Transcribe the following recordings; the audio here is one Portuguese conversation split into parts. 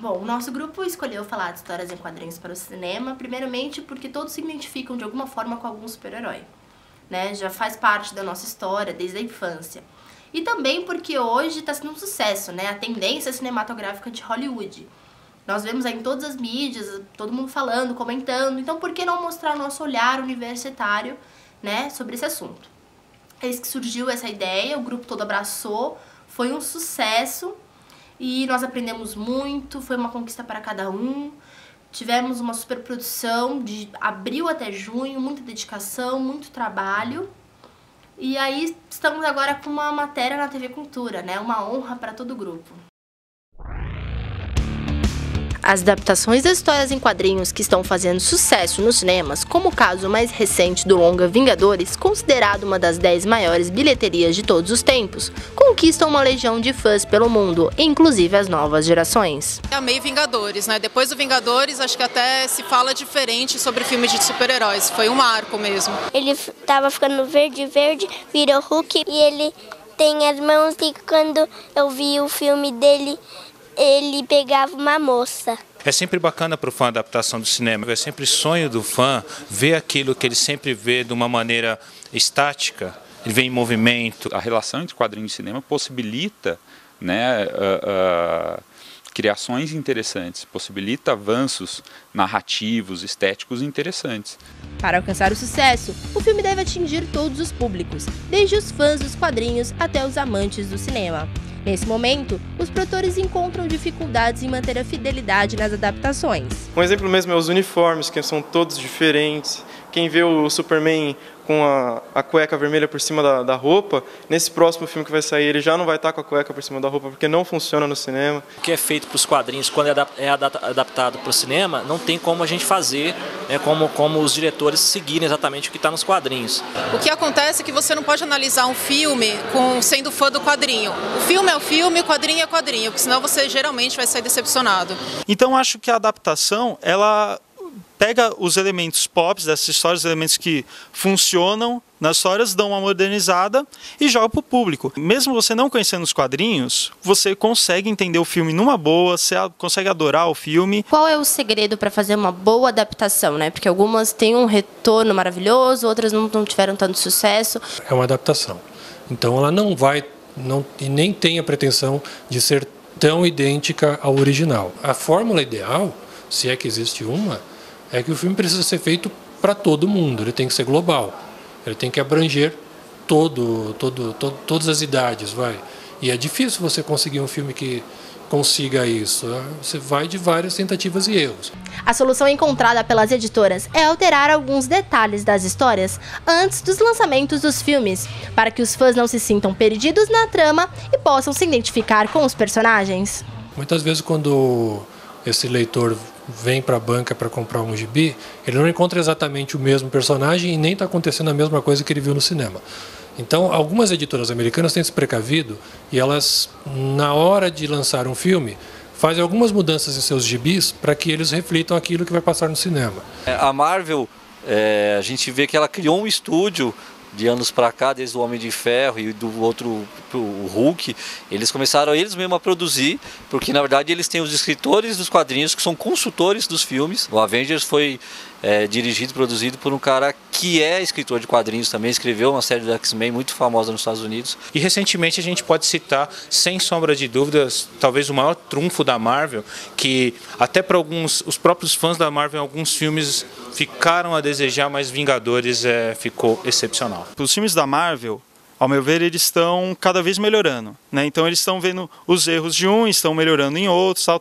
Bom, o nosso grupo escolheu falar de histórias em quadrinhos para o cinema, primeiramente porque todos se identificam de alguma forma com algum super-herói, né? Já faz parte da nossa história desde a infância. E também porque hoje está sendo um sucesso, né? A tendência cinematográfica de Hollywood. Nós vemos aí em todas as mídias, todo mundo falando, comentando. Então, por que não mostrar o nosso olhar universitário, né, sobre esse assunto? Eis que surgiu essa ideia, o grupo todo abraçou, foi um sucesso e nós aprendemos muito, foi uma conquista para cada um. Tivemos uma superprodução de abril até junho, muita dedicação, muito trabalho. E aí estamos agora com uma matéria na TV Cultura, né? Uma honra para todo o grupo. As adaptações das histórias em quadrinhos que estão fazendo sucesso nos cinemas, como o caso mais recente do longa Vingadores, considerado uma das 10 maiores bilheterias de todos os tempos, conquistam uma legião de fãs pelo mundo, inclusive as novas gerações. Eu amei Vingadores, né? Depois do Vingadores, acho que até se fala diferente sobre filmes de super-heróis. Foi um marco mesmo. Ele tava ficando verde, virou Hulk e ele tem as mãos e quando eu vi o filme dele, ele pegava uma moça. É sempre bacana para o fã a adaptação do cinema, é sempre sonho do fã ver aquilo que ele sempre vê de uma maneira estática, ele vê em movimento. A relação entre quadrinho e cinema possibilita, né, criações interessantes, possibilita avanços narrativos, estéticos interessantes. Para alcançar o sucesso, o filme deve atingir todos os públicos, desde os fãs dos quadrinhos até os amantes do cinema. Nesse momento, os produtores encontram dificuldades em manter a fidelidade nas adaptações. Um exemplo mesmo é os uniformes, que são todos diferentes. Quem vê o Superman com a cueca vermelha por cima da roupa, nesse próximo filme que vai sair ele já não vai estar com a cueca por cima da roupa, porque não funciona no cinema. O que é feito para os quadrinhos, quando é adaptado para o cinema, não tem como a gente fazer, né, como os diretores seguirem exatamente o que está nos quadrinhos. O que acontece é que você não pode analisar um filme sendo fã do quadrinho. O filme é o filme, o quadrinho é o quadrinho, porque senão você geralmente vai sair decepcionado. Então acho que a adaptação, ela pega os elementos pop dessas histórias, os elementos que funcionam nas histórias, dão uma modernizada e joga para o público. Mesmo você não conhecendo os quadrinhos, você consegue entender o filme numa boa, você consegue adorar o filme. Qual é o segredo para fazer uma boa adaptação, né? Porque algumas têm um retorno maravilhoso, outras não tiveram tanto sucesso. É uma adaptação. Então ela não vai, e nem tem a pretensão de ser tão idêntica ao original. A fórmula ideal, se é que existe uma, é que o filme precisa ser feito para todo mundo, ele tem que ser global, ele tem que abranger todas as idades, vai. E é difícil você conseguir um filme que consiga isso, você vai de várias tentativas e erros. A solução encontrada pelas editoras é alterar alguns detalhes das histórias antes dos lançamentos dos filmes, para que os fãs não se sintam perdidos na trama e possam se identificar com os personagens. Muitas vezes quando esse leitor vem para a banca para comprar um gibi, ele não encontra exatamente o mesmo personagem e nem está acontecendo a mesma coisa que ele viu no cinema. Então, algumas editoras americanas têm se precavido e elas, na hora de lançar um filme, fazem algumas mudanças em seus gibis para que eles reflitam aquilo que vai passar no cinema. A Marvel, a gente vê que ela criou um estúdio de anos para cá, desde o Homem de Ferro e do outro, o Hulk, eles começaram eles mesmos a produzir, porque na verdade eles têm os escritores dos quadrinhos que são consultores dos filmes. O Avengers foi dirigido e produzido por um cara que é escritor de quadrinhos também, escreveu uma série do X-Men muito famosa nos Estados Unidos. E recentemente a gente pode citar, sem sombra de dúvidas, talvez o maior trunfo da Marvel, que até para os próprios fãs da Marvel, alguns filmes ficaram a desejar, mas Vingadores ficou excepcional. Os filmes da Marvel, ao meu ver, eles estão cada vez melhorando, né? Então eles estão vendo os erros de um, estão melhorando em outros. Tal.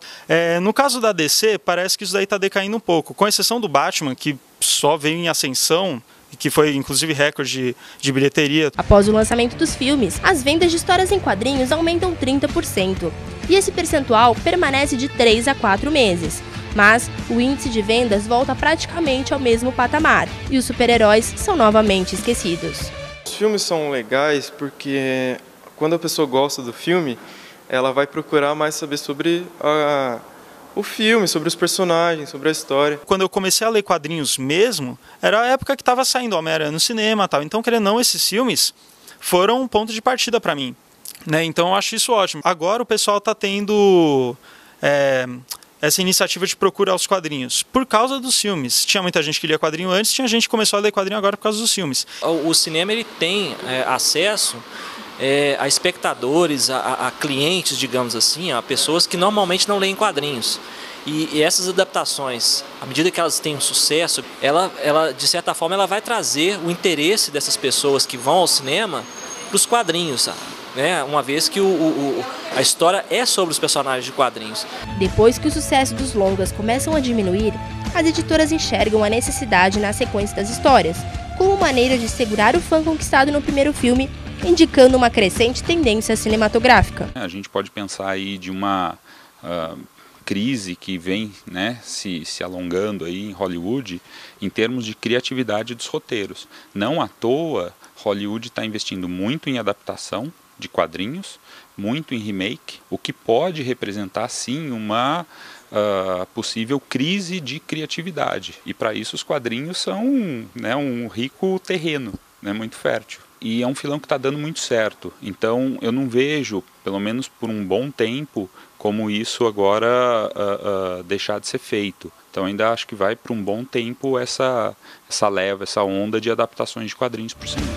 No caso da DC, parece que isso daí está decaindo um pouco, com exceção do Batman, que só veio em ascensão, que foi inclusive recorde de bilheteria. Após o lançamento dos filmes, as vendas de histórias em quadrinhos aumentam 30%, e esse percentual permanece de 3 a 4 meses. Mas o índice de vendas volta praticamente ao mesmo patamar, e os super-heróis são novamente esquecidos. Os filmes são legais porque quando a pessoa gosta do filme, ela vai procurar mais saber sobre o filme, sobre os personagens, sobre a história. Quando eu comecei a ler quadrinhos mesmo, era a época que estava saindo Homem-Aranha no cinema, tal. Então, querendo ou não, esses filmes foram um ponto de partida para mim, né? Então eu acho isso ótimo. Agora o pessoal está tendo essa iniciativa de procurar os quadrinhos? Por causa dos filmes. Tinha muita gente que lia quadrinho antes, tinha gente que começou a ler quadrinho agora por causa dos filmes. O cinema ele tem acesso a espectadores, a clientes, digamos assim, a pessoas que normalmente não leem quadrinhos. E essas adaptações, à medida que elas têm um sucesso, ela de certa forma ela vai trazer o interesse dessas pessoas que vão ao cinema para os quadrinhos, né? Uma vez que a história é sobre os personagens de quadrinhos. Depois que o sucesso dos longas começam a diminuir, as editoras enxergam a necessidade na sequência das histórias, como maneira de segurar o fã conquistado no primeiro filme, indicando uma crescente tendência cinematográfica. A gente pode pensar aí de uma crise que vem, né, se alongando aí em Hollywood em termos de criatividade dos roteiros. Não à toa, Hollywood está investindo muito em adaptação de quadrinhos, muito em remake, o que pode representar sim uma possível crise de criatividade. E para isso os quadrinhos são, né, um rico terreno, né, muito fértil. E é um filão que está dando muito certo. Então eu não vejo, pelo menos por um bom tempo, como isso agora deixar de ser feito. Então ainda acho que vai por um bom tempo essa leva, essa onda de adaptações de quadrinhos por cinema.